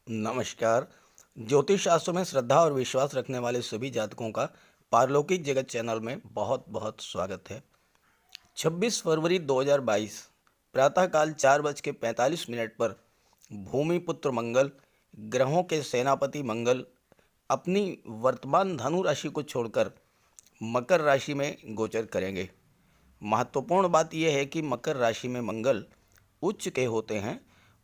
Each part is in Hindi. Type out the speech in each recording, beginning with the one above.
नमस्कार। ज्योतिष शास्त्र में श्रद्धा और विश्वास रखने वाले सभी जातकों का पारलौकिक जगत चैनल में बहुत बहुत स्वागत है। 26 फरवरी 2022 प्रातःकाल 4:45 पर भूमिपुत्र मंगल, ग्रहों के सेनापति मंगल, अपनी वर्तमान धनु राशि को छोड़कर मकर राशि में गोचर करेंगे। महत्वपूर्ण बात यह है कि मकर राशि में मंगल उच्च के होते हैं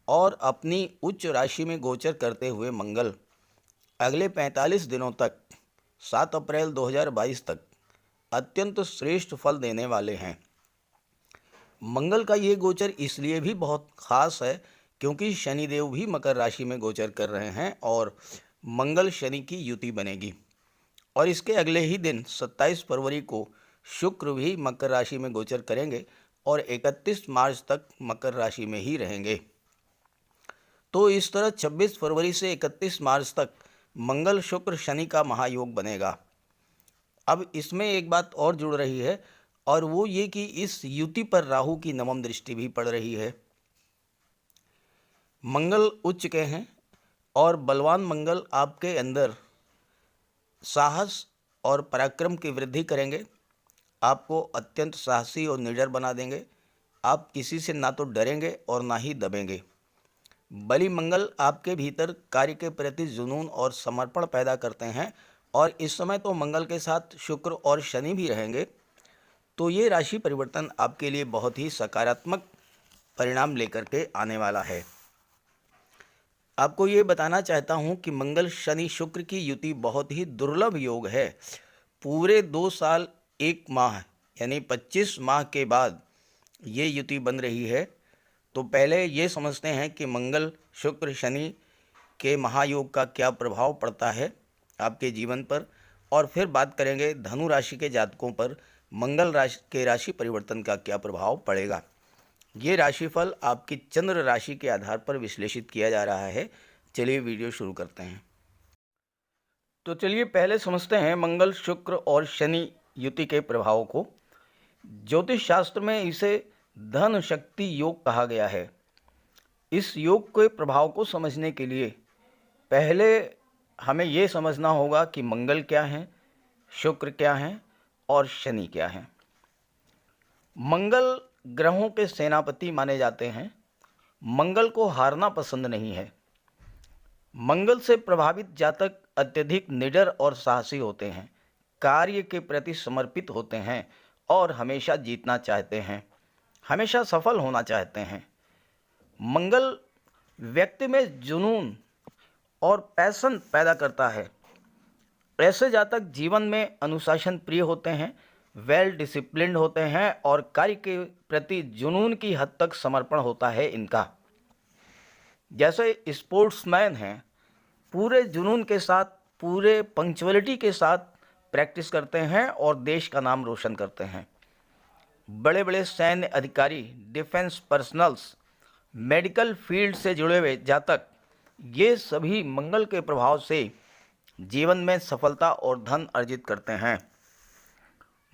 और अपनी उच्च राशि में गोचर करते हुए मंगल अगले 45 दिनों तक 7 अप्रैल 2022 तक अत्यंत श्रेष्ठ फल देने वाले हैं। मंगल का ये गोचर इसलिए भी बहुत खास है क्योंकि शनिदेव भी मकर राशि में गोचर कर रहे हैं और मंगल शनि की युति बनेगी। और इसके अगले ही दिन 27 फरवरी को शुक्र भी मकर राशि में गोचर करेंगे और 31 मार्च तक मकर राशि में ही रहेंगे। तो इस तरह 26 फरवरी से 31 मार्च तक मंगल शुक्र शनि का महायोग बनेगा। अब इसमें एक बात और जुड़ रही है और वो ये कि इस युति पर राहु की नवम दृष्टि भी पड़ रही है। मंगल उच्च के हैं और बलवान मंगल आपके अंदर साहस और पराक्रम की वृद्धि करेंगे, आपको अत्यंत साहसी और निडर बना देंगे। आप किसी से ना तो डरेंगे और ना ही दबेंगे। बली मंगल आपके भीतर कार्य के प्रति जुनून और समर्पण पैदा करते हैं और इस समय तो मंगल के साथ शुक्र और शनि भी रहेंगे, तो ये राशि परिवर्तन आपके लिए बहुत ही सकारात्मक परिणाम लेकर के आने वाला है। आपको ये बताना चाहता हूँ कि मंगल शनि शुक्र की युति बहुत ही दुर्लभ योग है। पूरे 2 साल 1 माह यानी 25 माह के बाद ये युति बन रही है। तो पहले ये समझते हैं कि मंगल शुक्र शनि के महायोग का क्या प्रभाव पड़ता है आपके जीवन पर, और फिर बात करेंगे धनु राशि के जातकों पर मंगल राशि के राशि परिवर्तन का क्या प्रभाव पड़ेगा। ये राशिफल आपकी चंद्र राशि के आधार पर विश्लेषित किया जा रहा है। चलिए वीडियो शुरू करते हैं। तो चलिए पहले समझते हैं मंगल शुक्र और शनि युति के प्रभाव को। ज्योतिष शास्त्र में इसे धन शक्ति योग कहा गया है। इस योग के प्रभाव को समझने के लिए पहले हमें ये समझना होगा कि मंगल क्या है, शुक्र क्या है और शनि क्या है। मंगल ग्रहों के सेनापति माने जाते हैं। मंगल को हारना पसंद नहीं है। मंगल से प्रभावित जातक अत्यधिक निडर और साहसी होते हैं, कार्य के प्रति समर्पित होते हैं और हमेशा जीतना चाहते हैं, हमेशा सफल होना चाहते हैं। मंगल व्यक्ति में जुनून और पैशन पैदा करता है। ऐसे जातक जीवन में अनुशासन प्रिय होते हैं, वेल डिसिप्लिन्ड होते हैं और कार्य के प्रति जुनून की हद तक समर्पण होता है इनका। जैसे स्पोर्ट्समैन हैं, पूरे जुनून के साथ, पूरे पंक्चुअलिटी के साथ प्रैक्टिस करते हैं और देश का नाम रोशन करते हैं। बड़े बड़े सैन्य अधिकारी, डिफेंस पर्सनल्स, मेडिकल फील्ड से जुड़े हुए जातक, ये सभी मंगल के प्रभाव से जीवन में सफलता और धन अर्जित करते हैं।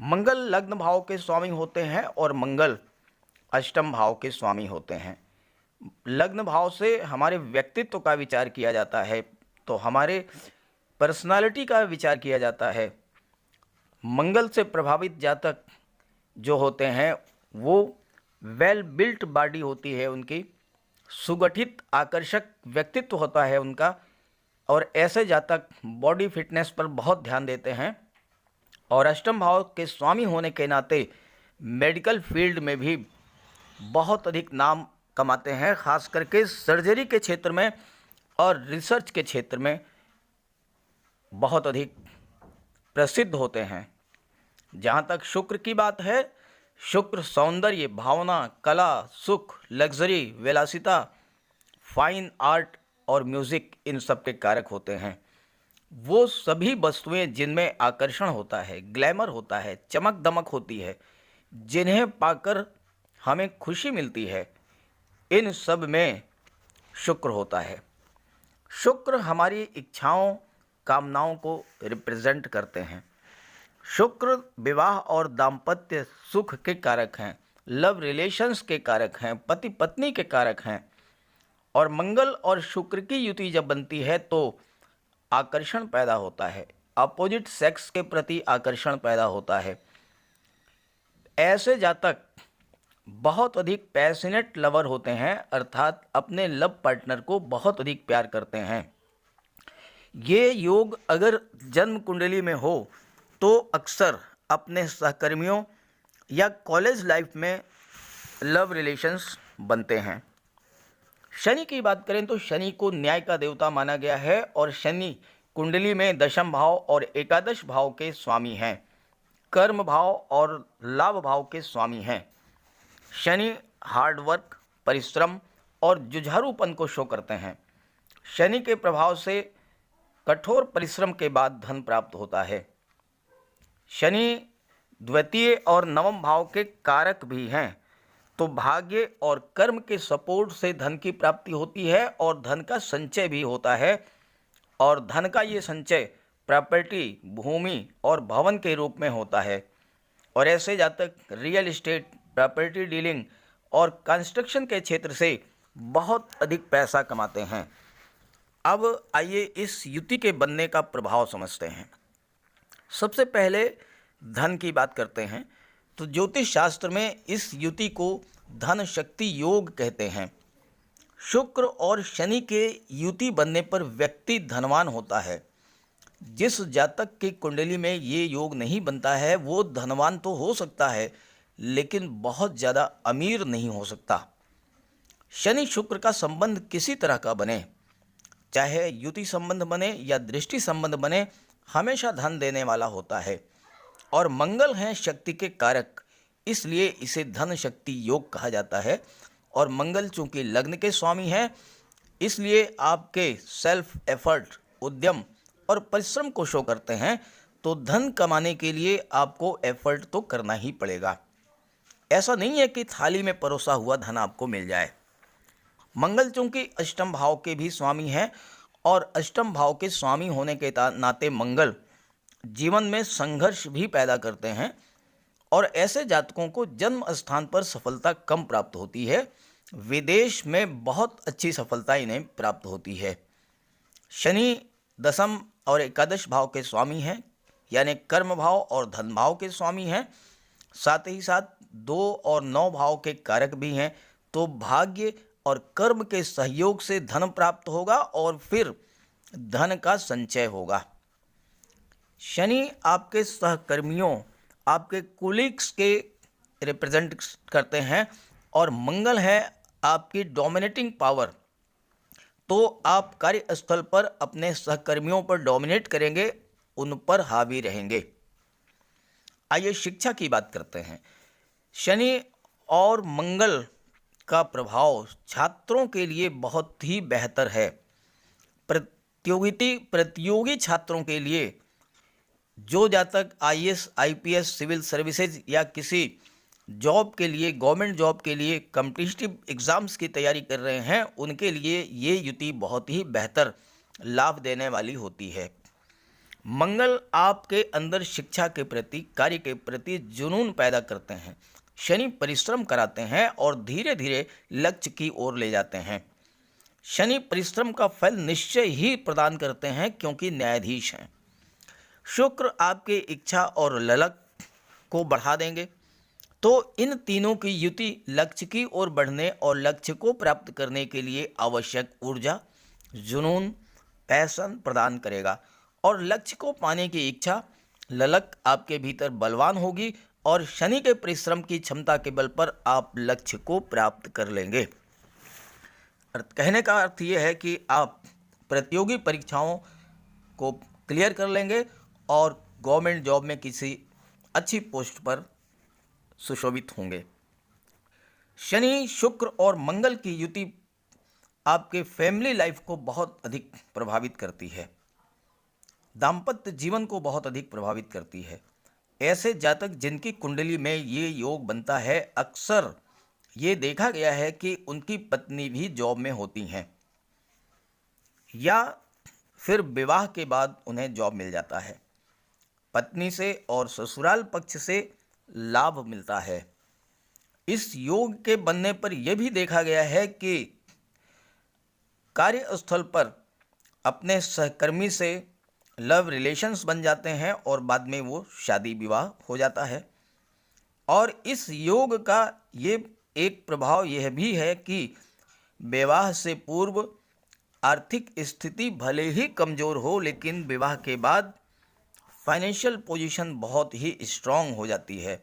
मंगल लग्न भाव के स्वामी होते हैं और मंगल अष्टम भाव के स्वामी होते हैं। लग्न भाव से हमारे व्यक्तित्व का विचार किया जाता है, तो हमारे पर्सनालिटी का विचार किया जाता है। मंगल से प्रभावित जातक जो होते हैं वो वेल बिल्ट बॉडी होती है उनकी, सुगठित आकर्षक व्यक्तित्व होता है उनका, और ऐसे जातक बॉडी फिटनेस पर बहुत ध्यान देते हैं और अष्टम भाव के स्वामी होने के नाते मेडिकल फील्ड में भी बहुत अधिक नाम कमाते हैं, खास करके सर्जरी के क्षेत्र में और रिसर्च के क्षेत्र में बहुत अधिक प्रसिद्ध होते हैं। जहाँ तक शुक्र की बात है, शुक्र सौंदर्य, भावना, कला, सुख, लग्जरी, विलासिता, फाइन आर्ट और म्यूज़िक, इन सब के कारक होते हैं। वो सभी वस्तुएं जिनमें आकर्षण होता है, ग्लैमर होता है, चमक दमक होती है, जिन्हें पाकर हमें खुशी मिलती है, इन सब में शुक्र होता है। शुक्र हमारी इच्छाओं, कामनाओं को रिप्रेजेंट करते हैं। शुक्र विवाह और दाम्पत्य सुख के कारक हैं, लव रिलेशंस के कारक हैं, पति पत्नी के कारक हैं और मंगल और शुक्र की युति जब बनती है तो आकर्षण पैदा होता है, अपोजिट सेक्स के प्रति आकर्षण पैदा होता है। ऐसे जातक बहुत अधिक पैशनेट लवर होते हैं, अर्थात अपने लव पार्टनर को बहुत अधिक प्यार करते हैं। ये योग अगर जन्म कुंडली में हो तो अक्सर अपने सहकर्मियों या कॉलेज लाइफ में लव रिलेशंस बनते हैं। शनि की बात करें तो शनि को न्याय का देवता माना गया है और शनि कुंडली में दशम भाव और एकादश भाव के स्वामी हैं, कर्म भाव और लाभ भाव के स्वामी हैं। शनि हार्ड वर्क, परिश्रम और जुझारूपन को शो करते हैं। शनि के प्रभाव से कठोर परिश्रम के बाद धन प्राप्त होता है। शनि द्वितीय और नवम भाव के कारक भी हैं, तो भाग्य और कर्म के सपोर्ट से धन की प्राप्ति होती है और धन का संचय भी होता है। और धन का ये संचय प्रॉपर्टी, भूमि और भवन के रूप में होता है। और ऐसे जातक रियल एस्टेट, प्रॉपर्टी डीलिंग और कंस्ट्रक्शन के क्षेत्र से बहुत अधिक पैसा कमाते हैं। अब आइए इस युति के बनने का प्रभाव समझते हैं। सबसे पहले धन की बात करते हैं तो ज्योतिष शास्त्र में इस युति को धन शक्ति योग कहते हैं। शुक्र और शनि के युति बनने पर व्यक्ति धनवान होता है। जिस जातक की कुंडली में ये योग नहीं बनता है वो धनवान तो हो सकता है लेकिन बहुत ज़्यादा अमीर नहीं हो सकता। शनि शुक्र का संबंध किसी तरह का बने, चाहे युति संबंध बने या दृष्टि संबंध बने, हमेशा धन देने वाला होता है। और मंगल हैं शक्ति के कारक, इसलिए इसे धन शक्ति योग कहा जाता है। और मंगल चूंकि लग्न के स्वामी हैं, इसलिए आपके सेल्फ एफर्ट, उद्यम और परिश्रम को शो करते हैं। तो धन कमाने के लिए आपको एफर्ट तो करना ही पड़ेगा। ऐसा नहीं है कि थाली में परोसा हुआ धन आपको मिल जाए। मंगल चूंकि अष्टम भाव के भी स्वामी हैं और अष्टम भाव के स्वामी होने के नाते मंगल जीवन में संघर्ष भी पैदा करते हैं और ऐसे जातकों को जन्म स्थान पर सफलता कम प्राप्त होती है। विदेश में बहुत अच्छी सफलता इन्हें प्राप्त होती है। शनि दसम और एकादश भाव के स्वामी हैं, यानी कर्म भाव और धन भाव के स्वामी हैं। साथ ही साथ 2 और 9 भाव के कारक भी हैं। तो भाग्य और कर्म के सहयोग से धन प्राप्त होगा और फिर धन का संचय होगा। शनि आपके सहकर्मियों, आपके कोलीग्स के रिप्रेजेंट करते हैं और मंगल है आपकी डोमिनेटिंग पावर। तो आप कार्यस्थल पर अपने सहकर्मियों पर डोमिनेट करेंगे, उन पर हावी रहेंगे। आइए शिक्षा की बात करते हैं। शनि और मंगल का प्रभाव छात्रों के लिए बहुत ही बेहतर है। प्रतियोगी छात्रों के लिए जो जातक IAS, IPS, सिविल सर्विसेज या किसी जॉब के लिए, गवर्नमेंट जॉब के लिए कॉम्पिटिटिव एग्ज़ाम्स की तैयारी कर रहे हैं, उनके लिए ये युति बहुत ही बेहतर लाभ देने वाली होती है। मंगल आपके अंदर शिक्षा के प्रति, कार्य के प्रति जुनून पैदा करते हैं। शनि परिश्रम कराते हैं और धीरे धीरे लक्ष्य की ओर ले जाते हैं। शनि परिश्रम का फल निश्चय ही प्रदान करते हैं क्योंकि न्यायाधीश हैं। शुक्र आपके इच्छा और ललक को बढ़ा देंगे। तो इन तीनों की युति लक्ष्य की ओर बढ़ने और लक्ष्य को प्राप्त करने के लिए आवश्यक ऊर्जा, जुनून, पैशन प्रदान करेगा और लक्ष्य को पाने की इच्छा, ललक आपके भीतर बलवान होगी और शनि के परिश्रम की क्षमता के बल पर आप लक्ष्य को प्राप्त कर लेंगे। कहने का अर्थ ये है कि आप प्रतियोगी परीक्षाओं को क्लियर कर लेंगे और गवर्नमेंट जॉब में किसी अच्छी पोस्ट पर सुशोभित होंगे। शनि, शुक्र और मंगल की युति आपके फैमिली लाइफ को बहुत अधिक प्रभावित करती है, दाम्पत्य जीवन को बहुत अधिक प्रभावित करती है। ऐसे जातक जिनकी कुंडली में ये योग बनता है, अक्सर ये देखा गया है कि उनकी पत्नी भी जॉब में होती हैं या फिर विवाह के बाद उन्हें जॉब मिल जाता है। पत्नी से और ससुराल पक्ष से लाभ मिलता है। इस योग के बनने पर यह भी देखा गया है कि कार्यस्थल पर अपने सहकर्मी से लव रिलेशंस बन जाते हैं और बाद में वो शादी विवाह हो जाता है। और इस योग का ये एक प्रभाव यह भी है कि विवाह से पूर्व आर्थिक स्थिति भले ही कमज़ोर हो, लेकिन विवाह के बाद फाइनेंशियल पोजीशन बहुत ही स्ट्रांग हो जाती है।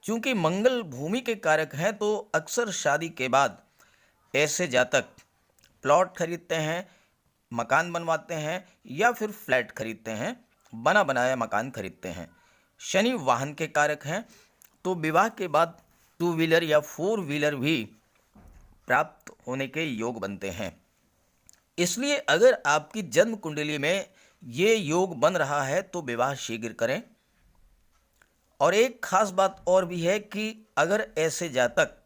चूँकि मंगल भूमि के कारक हैं, तो अक्सर शादी के बाद ऐसे जातक प्लॉट खरीदते हैं, मकान बनवाते हैं या फिर फ्लैट खरीदते हैं, बना बनाया मकान खरीदते हैं। शनि वाहन के कारक हैं, तो विवाह के बाद 2 व्हीलर या 4 व्हीलर भी प्राप्त होने के योग बनते हैं। इसलिए अगर आपकी जन्म कुंडली में ये योग बन रहा है तो विवाह शीघ्र करें। और एक खास बात और भी है कि अगर ऐसे जातक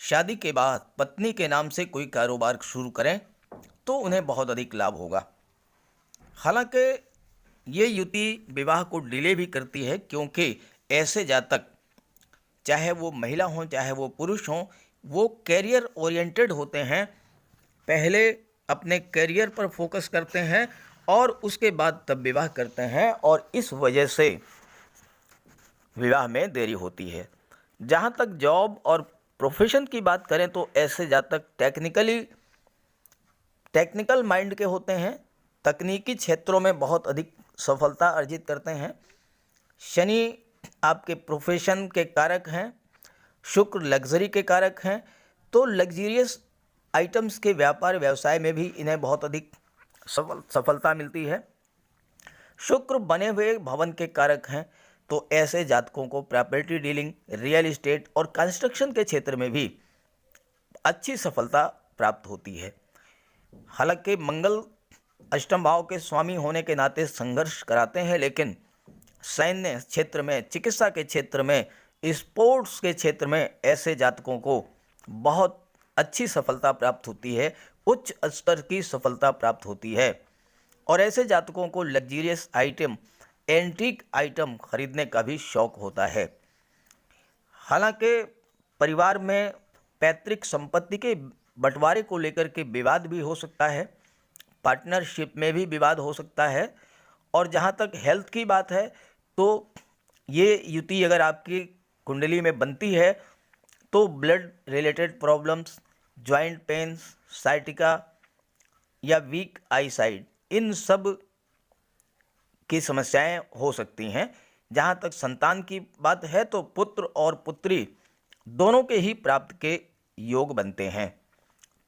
शादी के बाद पत्नी के नाम से कोई कारोबार शुरू करें तो उन्हें बहुत अधिक लाभ होगा। हालांकि ये युति विवाह को डिले भी करती है, क्योंकि ऐसे जातक, चाहे वो महिला हों चाहे वो पुरुष हों, वो कैरियर ओरिएंटेड होते हैं। पहले अपने कैरियर पर फोकस करते हैं और उसके बाद तब विवाह करते हैं, और इस वजह से विवाह में देरी होती है। जहाँ तक जॉब और प्रोफेशन की बात करें तो ऐसे जातक टेक्निकल माइंड के होते हैं, तकनीकी क्षेत्रों में बहुत अधिक सफलता अर्जित करते हैं। शनि आपके प्रोफेशन के कारक हैं, शुक्र लग्जरी के कारक हैं, तो लग्जरियस आइटम्स के व्यापार व्यवसाय में भी इन्हें बहुत अधिक सफलता मिलती है। शुक्र बने हुए भवन के कारक हैं, तो ऐसे जातकों को प्रॉपर्टी डीलिंग, रियल एस्टेट और कंस्ट्रक्शन के क्षेत्र में भी अच्छी सफलता प्राप्त होती है। हालांकि मंगल अष्टम भाव के स्वामी होने के नाते संघर्ष कराते हैं, लेकिन सैन्य क्षेत्र में, चिकित्सा के क्षेत्र में, स्पोर्ट्स के क्षेत्र में ऐसे जातकों को बहुत अच्छी सफलता प्राप्त होती है, उच्च स्तर की सफलता प्राप्त होती है। और ऐसे जातकों को लग्जरियस आइटम, एंटीक आइटम खरीदने का भी शौक होता है। हालांकि परिवार में पैतृक संपत्ति के बंटवारे को लेकर के विवाद भी हो सकता है, पार्टनरशिप में भी विवाद हो सकता है। और जहाँ तक हेल्थ की बात है तो ये युति अगर आपकी कुंडली में बनती है तो blood related problems, joint pains, sciatica या वीक आई साइट, इन सब की समस्याएं हो सकती हैं। जहाँ तक संतान की बात है तो पुत्र और पुत्री दोनों के ही प्राप्त के योग बनते हैं।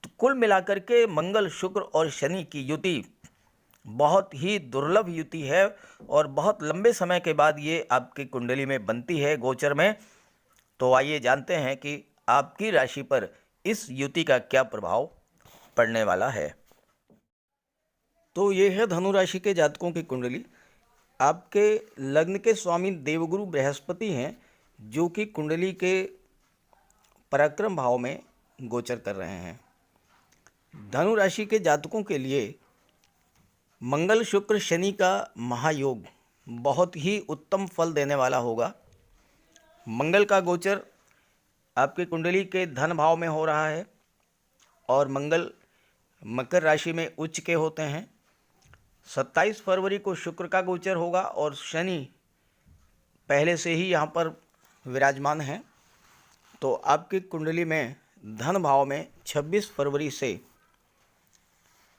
तो कुल मिलाकर के मंगल, शुक्र और शनि की युति बहुत ही दुर्लभ युति है और बहुत लंबे समय के बाद ये आपकी कुंडली में बनती है गोचर में। तो आइए जानते हैं कि आपकी राशि पर इस युति का क्या प्रभाव पड़ने वाला है। तो ये है धनु राशि के जातकों की कुंडली। आपके लग्न के स्वामी देवगुरु बृहस्पति हैं, जो कि कुंडली के पराक्रम भाव में गोचर कर रहे हैं। धनु राशि के जातकों के लिए मंगल, शुक्र, शनि का महायोग बहुत ही उत्तम फल देने वाला होगा। मंगल का गोचर आपकी कुंडली के धन भाव में हो रहा है और मंगल मकर राशि में उच्च के होते हैं। 27 फरवरी को शुक्र का गोचर होगा और शनि पहले से ही यहाँ पर विराजमान हैं। तो आपकी कुंडली में धन भाव में 26 फरवरी से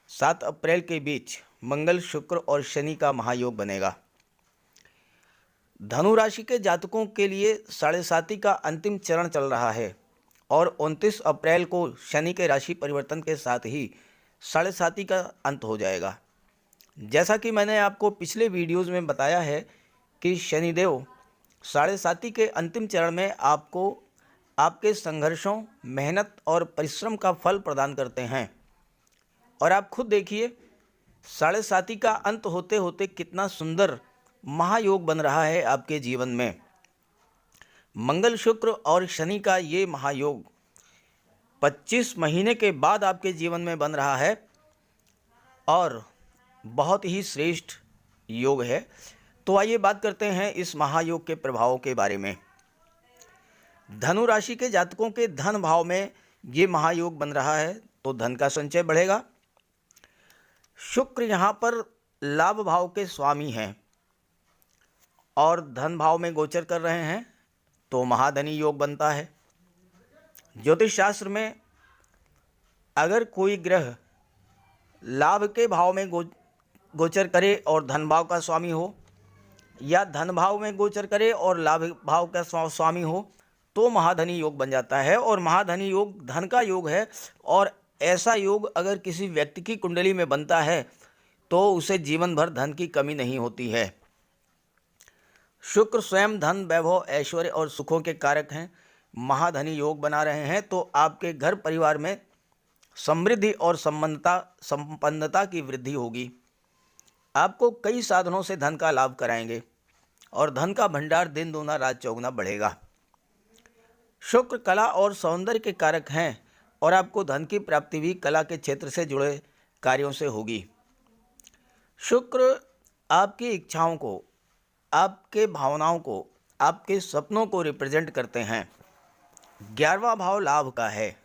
7 अप्रैल के बीच मंगल, शुक्र और शनि का महायोग बनेगा। धनु राशि के जातकों के लिए 7.5 का अंतिम चरण चल रहा है और 29 अप्रैल को शनि के राशि परिवर्तन के साथ ही 7.5 का अंत हो जाएगा। जैसा कि मैंने आपको पिछले वीडियोज़ में बताया है कि शनिदेव 7.5 के अंतिम चरण में आपको आपके संघर्षों, मेहनत और परिश्रम का फल प्रदान करते हैं। और आप खुद देखिए 7.5 का अंत होते होते कितना सुंदर महायोग बन रहा है आपके जीवन में। मंगल, शुक्र और शनि का ये महायोग 25 महीने के बाद आपके जीवन में बन रहा है और बहुत ही श्रेष्ठ योग है। तो आइए बात करते हैं इस महायोग के प्रभावों के बारे में। धनु राशि के जातकों के धन भाव में ये महायोग बन रहा है तो धन का संचय बढ़ेगा, शुक्र यहाँ पर लाभ भाव के स्वामी हैं और धन भाव में गोचर कर रहे हैं, तो महाधनी योग बनता है। ज्योतिष शास्त्र में अगर कोई ग्रह लाभ के भाव में गोचर करे और धन भाव का स्वामी हो, या धन भाव में गोचर करे और लाभ भाव का स्वामी हो, तो महाधनी योग बन जाता है। और महाधनी योग धन का योग है, और ऐसा योग अगर किसी व्यक्ति की कुंडली में बनता है तो उसे जीवन भर धन की कमी नहीं होती है। शुक्र स्वयं धन, वैभव, ऐश्वर्य और सुखों के कारक हैं। महाधनी योग बना रहे हैं तो आपके घर परिवार में समृद्धि और संपन्नता की वृद्धि होगी। आपको कई साधनों से धन का लाभ कराएंगे और धन का भंडार दिन दूना रात चौगुना बढ़ेगा। शुक्र कला और सौंदर्य के कारक हैं और आपको धन की प्राप्ति भी कला के क्षेत्र से जुड़े कार्यों से होगी। शुक्र आपकी इच्छाओं को, आपके भावनाओं को, आपके सपनों को रिप्रेजेंट करते हैं। 11वां भाव लाभ का है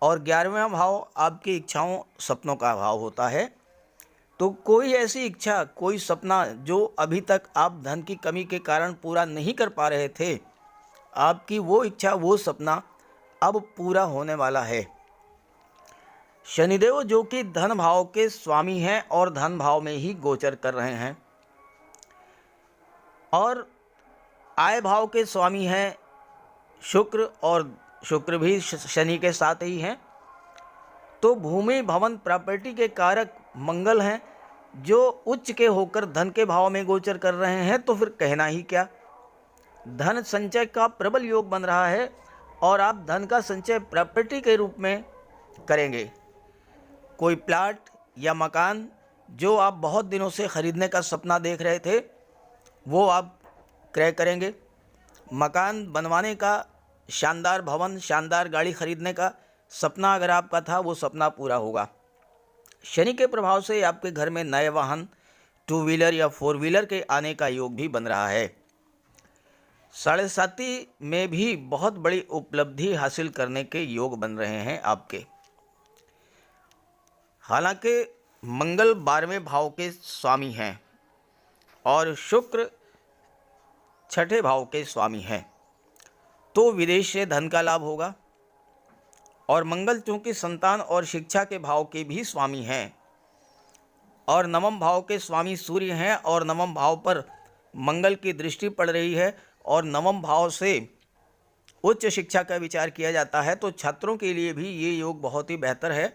और 11वां भाव आपकी इच्छाओं, सपनों का भाव होता है। तो कोई ऐसी इच्छा, कोई सपना जो अभी तक आप धन की कमी के कारण पूरा नहीं कर पा रहे थे, आपकी वो इच्छा, वो सपना अब पूरा होने वाला है। शनिदेव जो कि धन भाव के स्वामी हैं और धन भाव में ही गोचर कर रहे हैं, और आय भाव के स्वामी हैं शुक्र, और शुक्र भी शनि के साथ ही हैं। तो भूमि, भवन, प्रॉपर्टी के कारक मंगल हैं जो उच्च के होकर धन के भाव में गोचर कर रहे हैं, तो फिर कहना ही क्या। धन संचय का प्रबल योग बन रहा है और आप धन का संचय प्रॉपर्टी के रूप में करेंगे। कोई प्लाट या मकान जो आप बहुत दिनों से खरीदने का सपना देख रहे थे, वो आप क्रय करेंगे। मकान बनवाने का, शानदार भवन, शानदार गाड़ी खरीदने का सपना अगर आपका था, वो सपना पूरा होगा। शनि के प्रभाव से आपके घर में नए वाहन, 2 व्हीलर या 4 व्हीलर के आने का योग भी बन रहा है। साढ़े साती में भी बहुत बड़ी उपलब्धि हासिल करने के योग बन रहे हैं आपके। हालांकि मंगल 12वें भाव के स्वामी हैं और शुक्र 6ठे भाव के स्वामी हैं, तो विदेश से धन का लाभ होगा। और मंगल चूंकि संतान और शिक्षा के भाव के भी स्वामी हैं और 9वें भाव के स्वामी सूर्य हैं, और 9वें भाव पर मंगल की दृष्टि पड़ रही है और 9वें भाव से उच्च शिक्षा का विचार किया जाता है, तो छात्रों के लिए भी ये योग बहुत ही बेहतर है।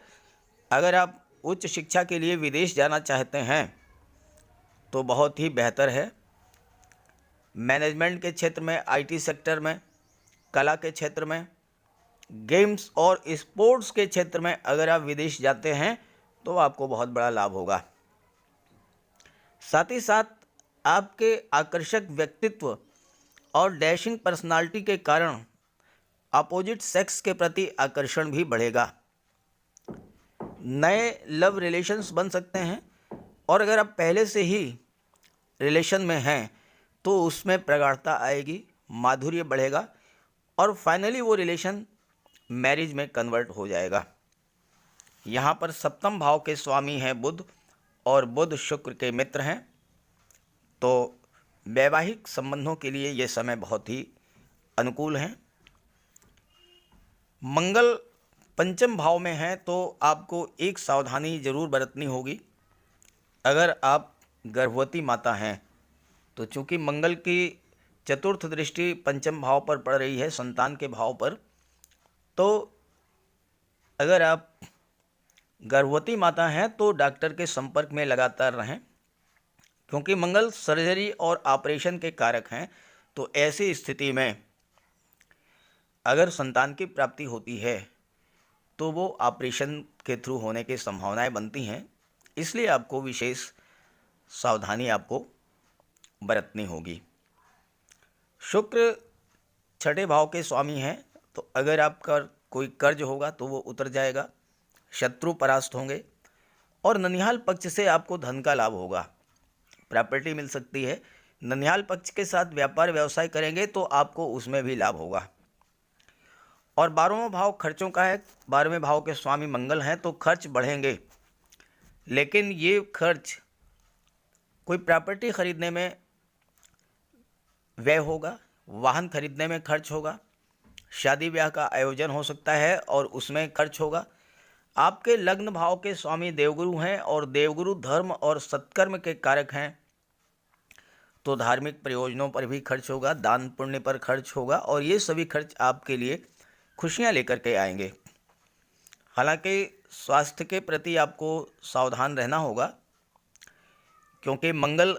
अगर आप उच्च शिक्षा के लिए विदेश जाना चाहते हैं तो बहुत ही बेहतर है। मैनेजमेंट के क्षेत्र में, आईटी सेक्टर में, कला के क्षेत्र में, गेम्स और स्पोर्ट्स के क्षेत्र में अगर आप विदेश जाते हैं तो आपको बहुत बड़ा लाभ होगा। साथ ही साथ आपके आकर्षक व्यक्तित्व और डैशिंग पर्सनालिटी के कारण अपोजिट सेक्स के प्रति आकर्षण भी बढ़ेगा। नए लव रिलेशंस बन सकते हैं, और अगर आप पहले से ही रिलेशन में हैं तो उसमें प्रगाढ़ता आएगी, माधुर्य बढ़ेगा और फाइनली वो रिलेशन मैरिज में कन्वर्ट हो जाएगा। यहाँ पर 7वें भाव के स्वामी हैं बुध, और बुध शुक्र के मित्र हैं, तो वैवाहिक संबंधों के लिए ये समय बहुत ही अनुकूल है। मंगल 5वें भाव में है तो आपको एक सावधानी ज़रूर बरतनी होगी। अगर आप गर्भवती माता हैं तो चूँकि मंगल की चतुर्थ दृष्टि 5वें भाव पर पड़ रही है, संतान के भाव पर, तो अगर आप गर्भवती माता हैं तो डॉक्टर के संपर्क में लगातार रहें, क्योंकि मंगल सर्जरी और ऑपरेशन के कारक हैं। तो ऐसी स्थिति में अगर संतान की प्राप्ति होती है तो वो ऑपरेशन के थ्रू होने की संभावनाएं बनती हैं, इसलिए आपको विशेष सावधानी आपको बरतनी होगी। शुक्र 6ठे भाव के स्वामी हैं, तो अगर आपका कोई कर्ज होगा तो वो उतर जाएगा, शत्रु परास्त होंगे, और ननिहाल पक्ष से आपको धन का लाभ होगा, प्रॉपर्टी मिल सकती है। ननिहाल पक्ष के साथ व्यापार व्यवसाय करेंगे तो आपको उसमें भी लाभ होगा। और 12वां भाव खर्चों का है, 12वें भाव के स्वामी मंगल हैं, तो खर्च बढ़ेंगे। लेकिन ये खर्च कोई प्रॉपर्टी खरीदने में व्यय होगा, वाहन खरीदने में खर्च होगा, शादी ब्याह का आयोजन हो सकता है और उसमें खर्च होगा। आपके लग्न भाव के स्वामी देवगुरु हैं और देवगुरु धर्म और सत्कर्म के कारक हैं, तो धार्मिक प्रयोजनों पर भी खर्च होगा, दान पुण्य पर खर्च होगा और ये सभी खर्च आपके लिए खुशियां लेकर के आएंगे। हालांकि स्वास्थ्य के प्रति आपको सावधान रहना होगा, क्योंकि मंगल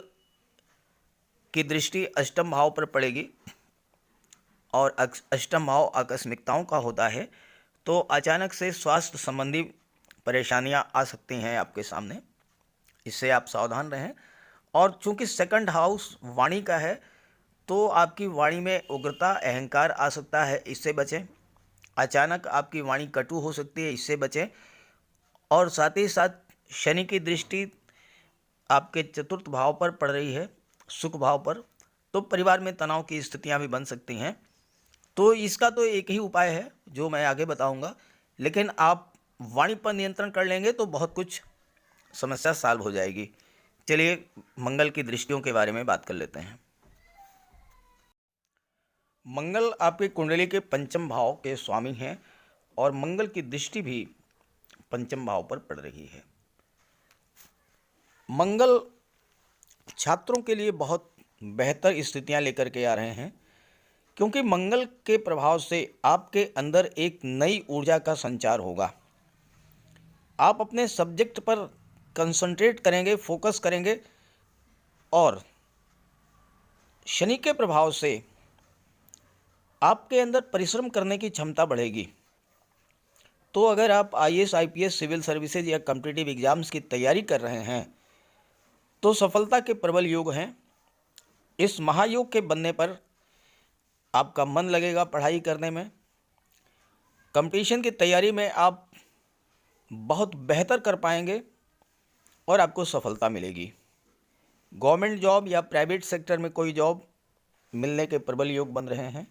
की दृष्टि अष्टम भाव पर पड़ेगी और अष्टम भाव आकस्मिकताओं का होता है, तो अचानक से स्वास्थ्य संबंधी परेशानियां आ सकती हैं आपके सामने, इससे आप सावधान रहें। और चूंकि सेकंड हाउस वाणी का है, तो आपकी वाणी में उग्रता अहंकार आ सकता है, इससे बचें। अचानक आपकी वाणी कटु हो सकती है, इससे बचें। और साथ ही साथ शनि की दृष्टि आपके चतुर्थ भाव पर पड़ रही है, सुख भाव पर, तो परिवार में तनाव की स्थितियां भी बन सकती हैं। तो इसका तो एक ही उपाय है जो मैं आगे बताऊंगा, लेकिन आप वाणी पर नियंत्रण कर लेंगे तो बहुत कुछ समस्या सॉल्व हो जाएगी। चलिए मंगल की दृष्टियों के बारे में बात कर लेते हैं। मंगल आपकी कुंडली के पंचम भाव के स्वामी हैं और मंगल की दृष्टि भी पंचम भाव पर पड़ रही है। मंगल छात्रों के लिए बहुत बेहतर स्थितियां लेकर के आ रहे हैं, क्योंकि मंगल के प्रभाव से आपके अंदर एक नई ऊर्जा का संचार होगा। आप अपने सब्जेक्ट पर कंसंट्रेट करेंगे, फोकस करेंगे और शनि के प्रभाव से आपके अंदर परिश्रम करने की क्षमता बढ़ेगी। तो अगर आप आईएएस, आईपीएस, सिविल सर्विसेज या कॉम्पिटिटिव एग्जाम्स की तैयारी कर रहे हैं तो सफलता के प्रबल योग हैं। इस महायोग के बनने पर आपका मन लगेगा पढ़ाई करने में, कंपटीशन की तैयारी में आप बहुत बेहतर कर पाएंगे और आपको सफलता मिलेगी। गवर्नमेंट जॉब या प्राइवेट सेक्टर में कोई जॉब मिलने के प्रबल योग बन रहे हैं।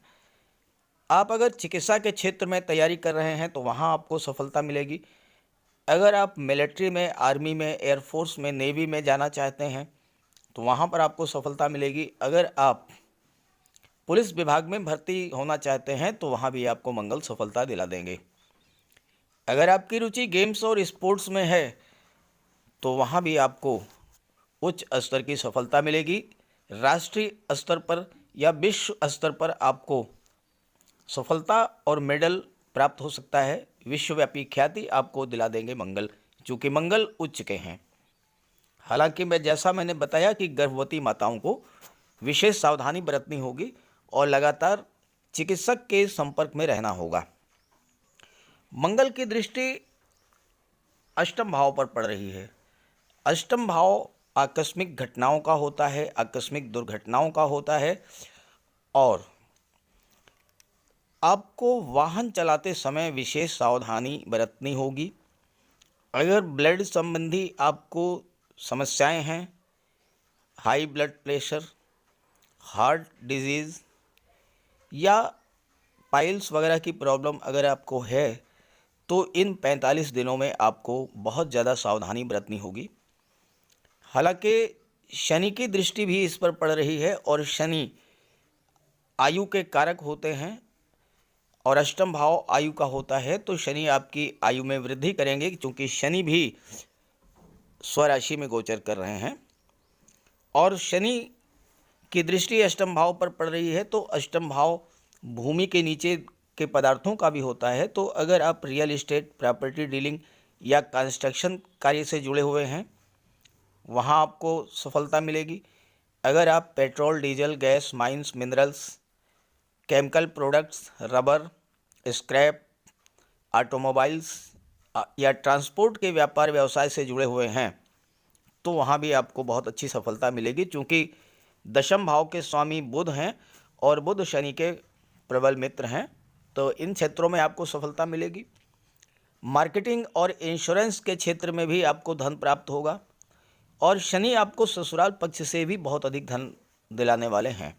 आप अगर चिकित्सा के क्षेत्र में तैयारी कर रहे हैं तो वहाँ आपको सफलता मिलेगी। अगर आप मिलिट्री में, आर्मी में, एयरफोर्स में, नेवी में जाना चाहते हैं तो वहाँ पर आपको सफलता मिलेगी। अगर आप पुलिस विभाग में भर्ती होना चाहते हैं तो वहाँ भी आपको मंगल सफलता दिला देंगे। अगर आपकी रुचि गेम्स और स्पोर्ट्स में है तो वहाँ भी आपको उच्च स्तर की सफलता मिलेगी। राष्ट्रीय स्तर पर या विश्व स्तर पर आपको सफलता और मेडल प्राप्त हो सकता है। विश्वव्यापी ख्याति आपको दिला देंगे मंगल, चूँकि मंगल उच्च के हैं। हालांकि जैसा मैंने बताया कि गर्भवती माताओं को विशेष सावधानी बरतनी होगी और लगातार चिकित्सक के संपर्क में रहना होगा। मंगल की दृष्टि अष्टम भाव पर पड़ रही है। अष्टम भाव आकस्मिक घटनाओं का होता है, आकस्मिक दुर्घटनाओं का होता है और आपको वाहन चलाते समय विशेष सावधानी बरतनी होगी। अगर ब्लड संबंधी आपको समस्याएं हैं, high blood pressure, heart disease या पाइल्स वगैरह की प्रॉब्लम अगर आपको है तो इन 45 दिनों में आपको बहुत ज़्यादा सावधानी बरतनी होगी। हालांकि शनि की दृष्टि भी इस पर पड़ रही है और शनि आयु के कारक होते हैं और अष्टम भाव आयु का होता है, तो शनि आपकी आयु में वृद्धि करेंगे, क्योंकि शनि भी स्वराशि में गोचर कर रहे हैं और शनि की दृष्टि अष्टम भाव पर पड़ रही है। तो अष्टम भाव भूमि के नीचे के पदार्थों का भी होता है। तो अगर आप रियल एस्टेट, प्रॉपर्टी डीलिंग या कंस्ट्रक्शन कार्य से जुड़े हुए हैं वहाँ आपको सफलता मिलेगी। अगर आप petrol, diesel, gas, mines, minerals, chemical products, rubber, scrap, automobiles या ट्रांसपोर्ट के व्यापार व्यवसाय से जुड़े हुए हैं तो वहाँ भी आपको बहुत अच्छी सफलता मिलेगी, क्योंकि दशम भाव के स्वामी बुध हैं और बुध शनि के प्रबल मित्र हैं। तो इन क्षेत्रों में आपको सफलता मिलेगी। मार्केटिंग और इंश्योरेंस के क्षेत्र में भी आपको धन प्राप्त होगा और शनि आपको ससुराल पक्ष से भी बहुत अधिक धन दिलाने वाले हैं।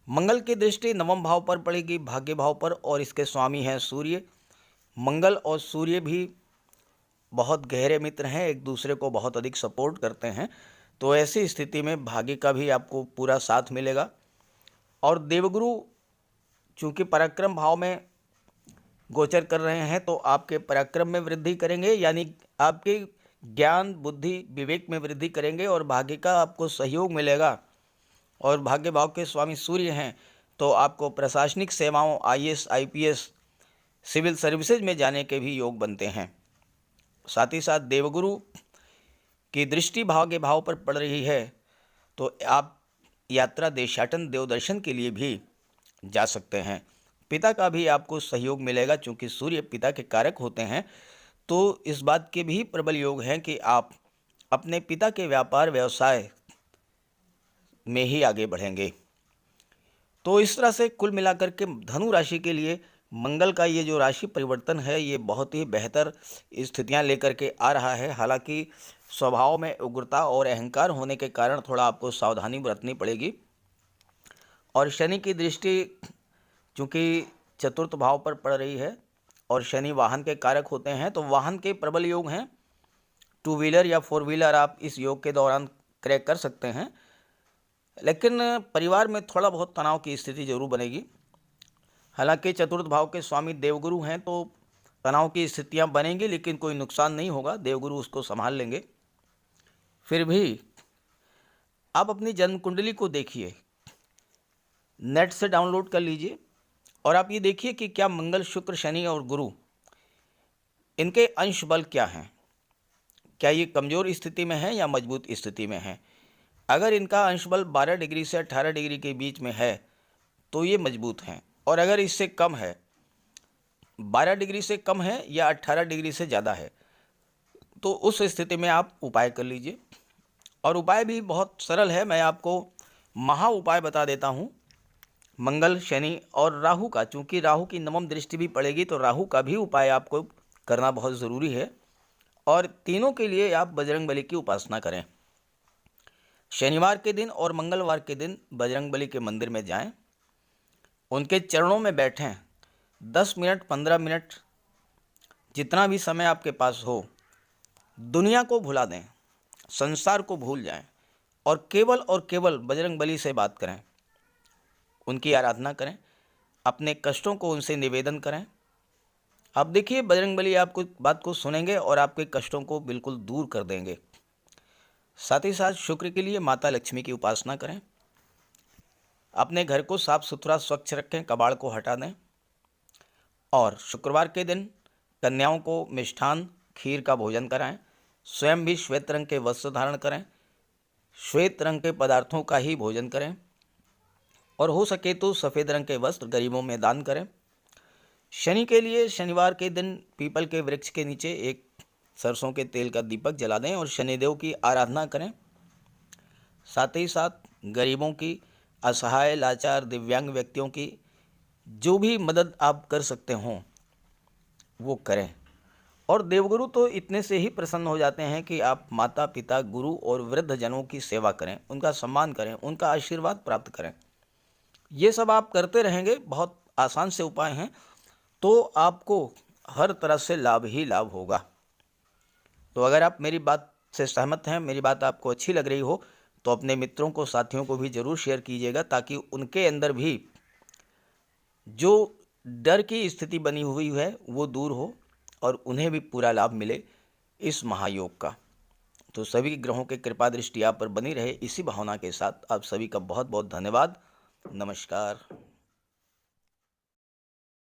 मंगल की दृष्टि नवम भाव पर पड़ेगी, भाग्य भाव पर, और इसके स्वामी हैं सूर्य। मंगल और सूर्य भी बहुत गहरे मित्र हैं, एक दूसरे को बहुत अधिक सपोर्ट करते हैं। तो ऐसी स्थिति में भाग्य का भी आपको पूरा साथ मिलेगा। और देवगुरु चूँकि पराक्रम भाव में गोचर कर रहे हैं तो आपके पराक्रम में वृद्धि करेंगे, यानी आपके ज्ञान, बुद्धि, विवेक में वृद्धि करेंगे और भाग्य का आपको सहयोग मिलेगा। और भाग्य भाव के स्वामी सूर्य हैं तो आपको प्रशासनिक सेवाओं, आईएएस, आईपीएस, सिविल सर्विसेज में जाने के भी योग बनते हैं। साथ ही साथ देवगुरु की दृष्टि भाग्य भाव पर पड़ रही है तो आप यात्रा, देशाटन, देव दर्शन के लिए भी जा सकते हैं। पिता का भी आपको सहयोग मिलेगा, चूँकि सूर्य पिता के कारक होते हैं। तो इस बात के भी प्रबल योग हैं कि आप अपने पिता के व्यापार, व्यवसाय में ही आगे बढ़ेंगे। तो इस तरह से कुल मिलाकर के धनु राशि के लिए मंगल का ये जो राशि परिवर्तन है ये बहुत ही बेहतर स्थितियां लेकर के आ रहा है। हालांकि स्वभाव में उग्रता और अहंकार होने के कारण थोड़ा आपको सावधानी बरतनी पड़ेगी। और शनि की दृष्टि चूँकि चतुर्थ भाव पर पड़ रही है और शनि वाहन के कारक होते हैं तो वाहन के प्रबल योग हैं। 2 व्हीलर या 4 व्हीलर आप इस योग के दौरान क्रय कर सकते हैं, लेकिन परिवार में थोड़ा बहुत तनाव की स्थिति जरूर बनेगी। हालांकि चतुर्थ भाव के स्वामी देवगुरु हैं तो तनाव की स्थितियां बनेंगी, लेकिन कोई नुकसान नहीं होगा, देवगुरु उसको संभाल लेंगे। फिर भी आप अपनी जन्म कुंडली को देखिए, नेट से डाउनलोड कर लीजिए और आप ये देखिए कि क्या मंगल, शुक्र, शनि और गुरु, इनके अंश बल क्या हैं। क्या ये कमज़ोर स्थिति में है या मजबूत स्थिति में है। अगर इनका अंश बल 12 डिग्री से 18 डिग्री के बीच में है तो ये मजबूत हैं, और अगर इससे कम है, 12 डिग्री से कम है या 18 डिग्री से ज़्यादा है, तो उस स्थिति में आप उपाय कर लीजिए। और उपाय भी बहुत सरल है, मैं आपको महा उपाय बता देता हूँ। मंगल, शनि और राहु का, चूँकि राहु की नवम दृष्टि भी पड़ेगी तो राहु का भी उपाय आपको करना बहुत ज़रूरी है। और तीनों के लिए आप बजरंगबली की उपासना करें। शनिवार के दिन और मंगलवार के दिन बजरंगबली के मंदिर में जाएं, उनके चरणों में बैठें, 10 मिनट, 15 मिनट, जितना भी समय आपके पास हो, दुनिया को भुला दें, संसार को भूल जाएं और केवल बजरंगबली से बात करें, उनकी आराधना करें, अपने कष्टों को उनसे निवेदन करें। आप देखिए बजरंगबली आपको बात को सुनेंगे और आपके कष्टों को बिल्कुल दूर कर देंगे। साथ ही साथ शुक्र के लिए माता लक्ष्मी की उपासना करें। अपने घर को साफ सुथरा स्वच्छ रखें, कबाड़ को हटा दें। और शुक्रवार के दिन कन्याओं को मिष्ठान, खीर का भोजन कराएं। स्वयं भी श्वेत रंग के वस्त्र धारण करें, श्वेत रंग के पदार्थों का ही भोजन करें और हो सके तो सफ़ेद रंग के वस्त्र गरीबों में दान करें। शनि के लिए शनिवार के दिन पीपल के वृक्ष के नीचे एक सरसों के तेल का दीपक जला दें और शनिदेव की आराधना करें। साथ ही साथ गरीबों की, असहाय, लाचार, दिव्यांग व्यक्तियों की जो भी मदद आप कर सकते हों वो करें। और देवगुरु तो इतने से ही प्रसन्न हो जाते हैं कि आप माता, पिता, गुरु और वृद्ध जनों की सेवा करें, उनका सम्मान करें, उनका आशीर्वाद प्राप्त करें। ये सब आप करते रहेंगे, बहुत आसान से उपाय हैं, तो आपको हर तरह से लाभ ही लाभ होगा। तो अगर आप मेरी बात से सहमत हैं, मेरी बात आपको अच्छी लग रही हो, तो अपने मित्रों को, साथियों को भी ज़रूर शेयर कीजिएगा, ताकि उनके अंदर भी जो डर की स्थिति बनी हुई है वो दूर हो और उन्हें भी पूरा लाभ मिले इस महायोग का। तो सभी ग्रहों की कृपा दृष्टि आप पर बनी रहे, इसी भावना के साथ आप सभी का बहुत बहुत धन्यवाद। नमस्कार।